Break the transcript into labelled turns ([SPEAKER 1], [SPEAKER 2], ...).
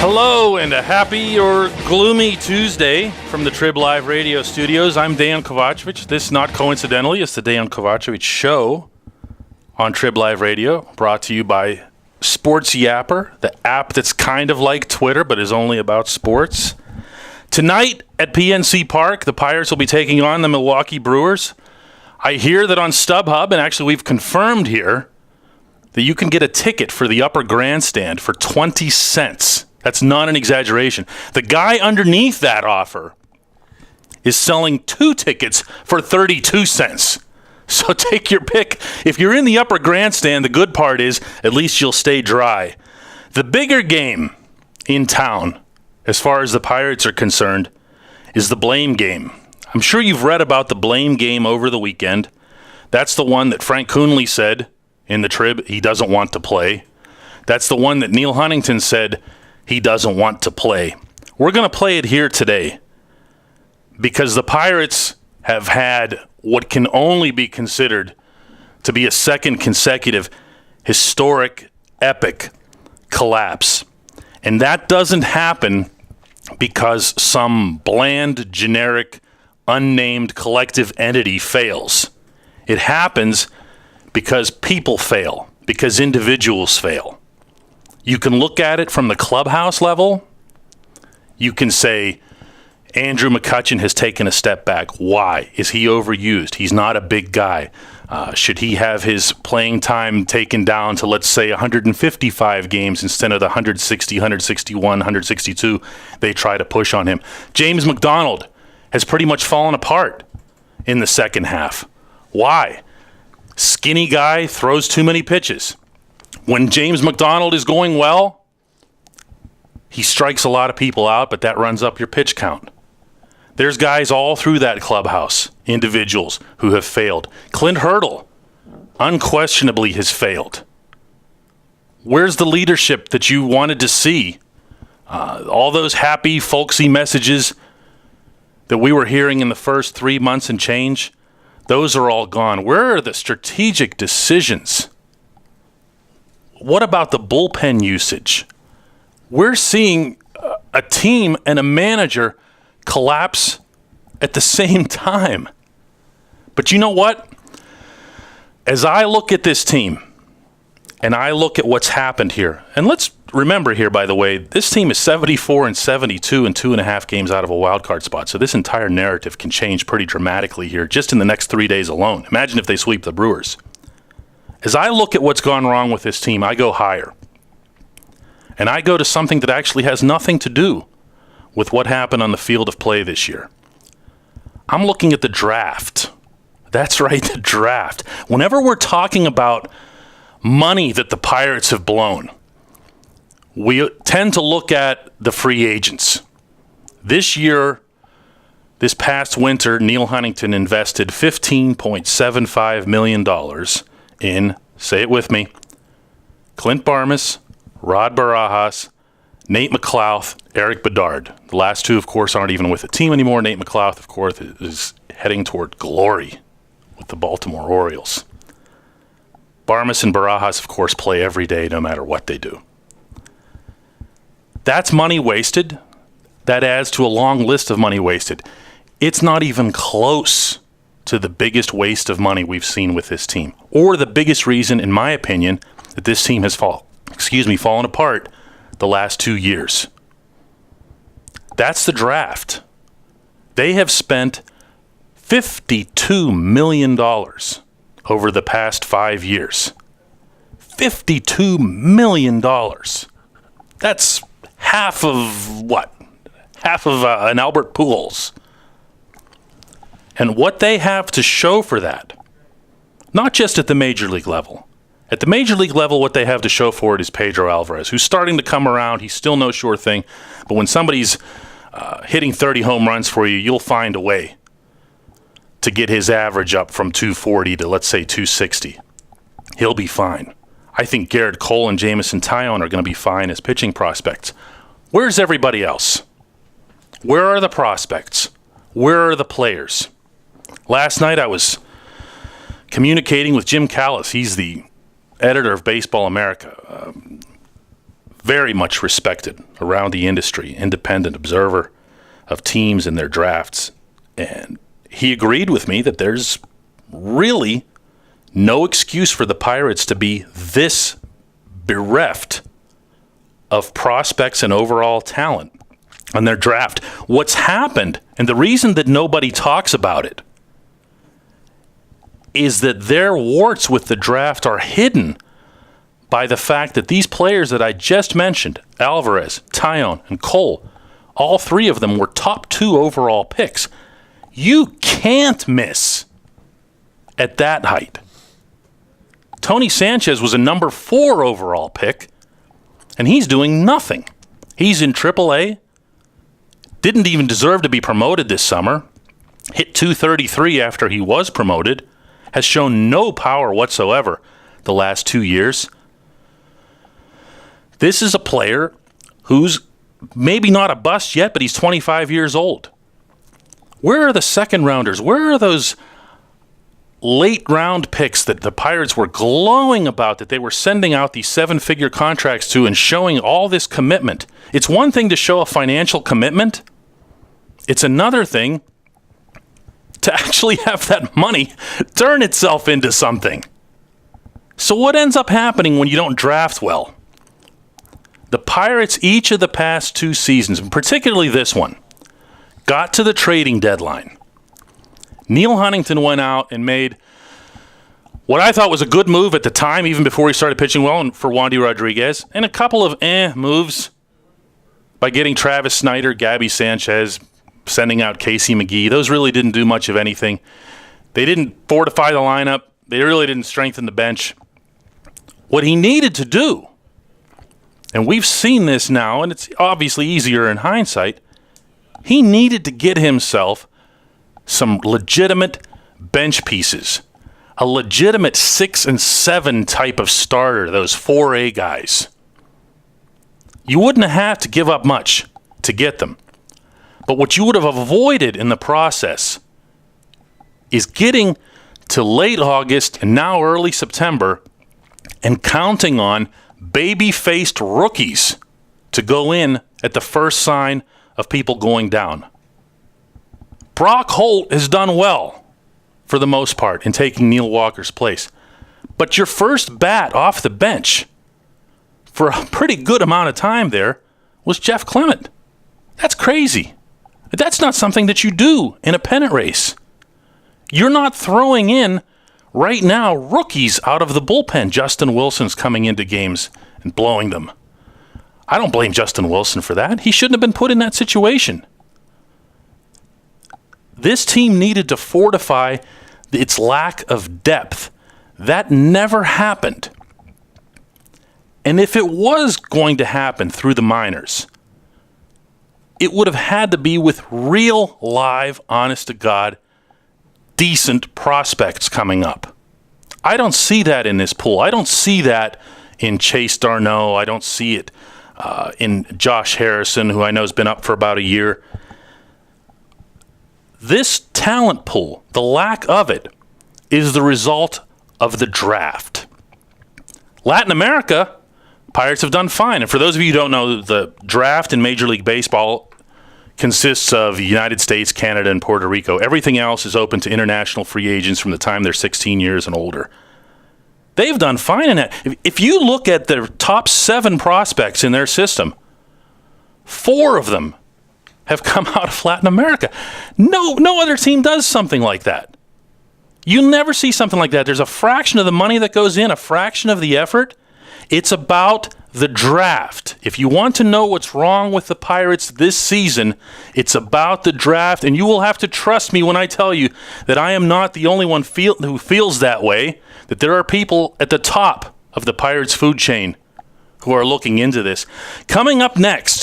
[SPEAKER 1] Hello and a happy or gloomy Tuesday from the Trib Live Radio studios. I'm Dejan Kovacevic. This, not coincidentally, is the Dejan Kovacevic Show on Trib Live Radio, brought to you by Sports Yapper, the app that's kind of like Twitter but is only about sports. Tonight at PNC Park, the Pirates will be taking on the Milwaukee Brewers. I hear that on StubHub, and actually we've confirmed here, that you can get a ticket for the upper grandstand for 20 cents. That's not an exaggeration. The guy underneath that offer is selling 2 tickets for 32 cents. So take your pick. If you're in the upper grandstand, the good part is at least you'll stay dry. The bigger game in town, as far as the Pirates are concerned, is the blame game. I'm sure you've read about the blame game over the weekend. That's the one that Frank Coonley said in the Trib he doesn't want to play. That's the one that Neil Huntington said he doesn't want to play. We're going to play it here today because the Pirates have had what can only be considered to be a second consecutive historic, epic collapse. And that doesn't happen because some bland, generic, unnamed collective entity fails. It happens because people fail, because individuals fail. You can look at it from the clubhouse level. You can say, Andrew McCutchen has taken a step back. Why? Is he overused? He's not a big guy. Should he have his playing time taken down to, let's say, 155 games instead of the 160, 161, 162 they try to push on him? James McDonald has pretty much fallen apart in the second half. Why? Skinny guy throws too many pitches. When James McDonald is going well, he strikes a lot of people out, but that runs up your pitch count. There's guys all through that clubhouse, individuals who have failed. Clint Hurdle unquestionably has failed. Where's the leadership that you wanted to see? All those happy, folksy messages that we were hearing in the first 3 months and change, those are all gone. Where are the strategic decisions? What about the bullpen usage? We're seeing a team and a manager collapse at the same time. But you know what? As I look at this team and I look at what's happened here, and let's remember here, by the way, this team is 74 and 72 and 2.5 games out of a wild card spot. So this entire narrative can change pretty dramatically here just in the next 3 days alone. Imagine if they sweep the Brewers. As I look at what's gone wrong with this team, I go higher. And I go to something that actually has nothing to do with what happened on the field of play this year. I'm looking at the draft. That's right, the draft. Whenever we're talking about money that the Pirates have blown, we tend to look at the free agents. This year, this past winter, Neil Huntington invested $15.75 million in, say it with me, Clint Barmes, Rod Barajas, Nate McLouth, Eric Bedard. The last two, of course, aren't even with the team anymore. Nate McLouth, of course, is heading toward glory with the Baltimore Orioles. Barmes and Barajas, of course, play every day no matter what they do. That's money wasted. That adds to a long list of money wasted. It's not even close to the biggest waste of money we've seen with this team, or the biggest reason, in my opinion, that this team has fallen apart the last 2 years. That's the draft. They have spent $52 million over the past 5 years. $52 million. That's half of what? Half of an Albert Pujols. And what they have to show for that, not just at the major league level. At the major league level, what they have to show for it is Pedro Alvarez, who's starting to come around. He's still no sure thing. But when somebody's hitting 30 home runs for you, you'll find a way to get his average up from 240 to, let's say, 260. He'll be fine. I think Garrett Cole and Jameson Taillon are going to be fine as pitching prospects. Where's everybody else? Where are the prospects? Where are the players? Last night I was communicating with Jim Callis. He's the editor of Baseball America. very much respected around the industry, independent observer of teams and their drafts. And he agreed with me that there's really no excuse for the Pirates to be this bereft of prospects and overall talent on their draft. What's happened, and the reason that nobody talks about it, is that their warts with the draft are hidden by the fact that these players that I just mentioned, Alvarez, Taillon, and Cole, all three of them were top 2 overall picks. You can't miss at that height. Tony Sanchez was a number 4 overall pick, and he's doing nothing. He's in AAA, didn't even deserve to be promoted this summer, hit .233 after he was promoted, has shown no power whatsoever the last 2 years. This is a player who's maybe not a bust yet, but he's 25 years old. Where are the second rounders? Where are those late round picks that the Pirates were glowing about, that they were sending out these 7-figure contracts to and showing all this commitment? It's one thing to show a financial commitment. It's another thing to actually have that money turn itself into something. So what ends up happening when you don't draft well? The Pirates, each of the past 2 seasons, and particularly this one, got to the trading deadline. Neil Huntington went out and made what I thought was a good move at the time, even before he started pitching well, for Wandy Rodriguez, and a couple of moves by getting Travis Snyder, Gabby Sanchez, sending out Casey McGee. Those really didn't do much of anything. They didn't fortify the lineup. They really didn't strengthen the bench. What he needed to do, and we've seen this now, and it's obviously easier in hindsight, he needed to get himself some legitimate bench pieces. A legitimate 6 and 7 type of starter, those 4A guys. You wouldn't have to give up much to get them. But what you would have avoided in the process is getting to late August and now early September and counting on baby-faced rookies to go in at the first sign of people going down. Brock Holt has done well, for the most part, in taking Neil Walker's place. But your first bat off the bench for a pretty good amount of time there was Jeff Clement. That's crazy. That's not something that you do in a pennant race. You're not throwing in, right now, rookies out of the bullpen. Justin Wilson's coming into games and blowing them. I don't blame Justin Wilson for that. He shouldn't have been put in that situation. This team needed to fortify its lack of depth. That never happened. And if it was going to happen through the minors, it would have had to be with real, live, honest-to-God, decent prospects coming up. I don't see that in this pool. I don't see that in Chase Darno. I don't see it in Josh Harrison, who I know has been up for about a year. This talent pool, the lack of it, is the result of the draft. Latin America, Pirates have done fine. And for those of you who don't know, the draft in Major League Baseball consists of the United States, Canada, and Puerto Rico. Everything else is open to international free agents from the time they're 16 years and older. They've done fine in that. If you look at their top 7 prospects in their system, 4 of them have come out of Latin America. No other team does something like that. You never see something like that. There's a fraction of the money that goes in, a fraction of the effort. It's about the draft. If you want to know what's wrong with the Pirates this season, it's about the draft, and you will have to trust me when I tell you that I am not the only one who feels that way, that there are people at the top of the Pirates food chain who are looking into this. Coming up next,